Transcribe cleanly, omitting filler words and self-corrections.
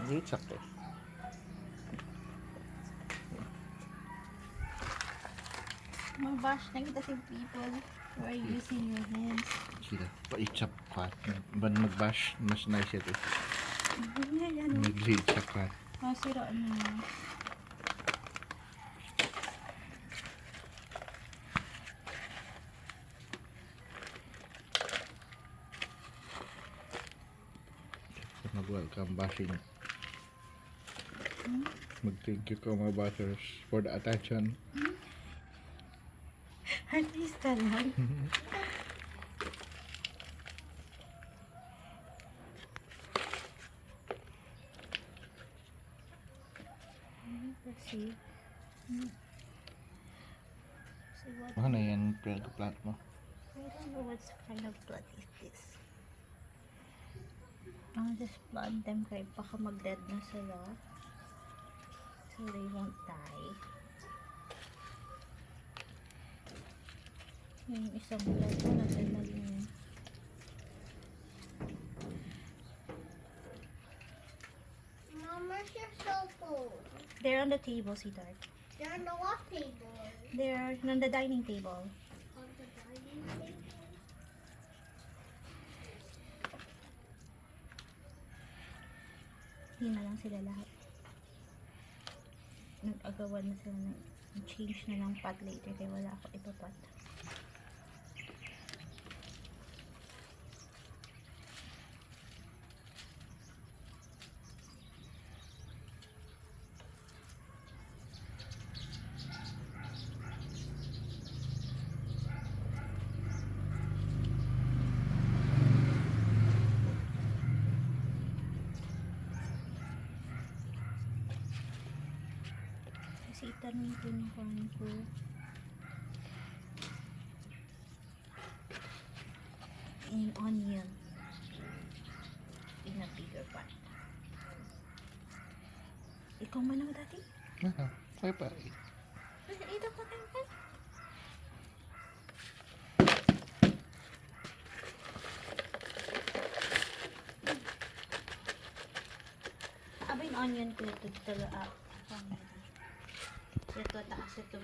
Hindi, sakto. Mag-bash na kita sa people who are using your hands. Sila, pa-itchap ka. Ban mag-bash, mas nice ito. Nag-itchap ka. Masira na. Mag-welcome bashing. Mag-thank you ka mga bashers for the attention. Artista lang. Kasi what? Ano yan, plant mo? I don't know what kind of plant is this. I'll just plant them kaya baka mag-dead na sila. So they won't die. Yung isang plant ko nagdala yun. Mama, your cell phone. They're on the table, sweetheart. They're on the what table? They're on the dining table. On the dining table. Hindi na lang sila lahat. Nag-agawan na sila ng change na ng pot later kaya wala ako ipapat. Kasi itanong ko ng kain ko. And onion. In a bigger pot. Ikaw man ako dati? Kaya pa. Ito ko tayo pa. Abay onion ko ito. Ito taas ito.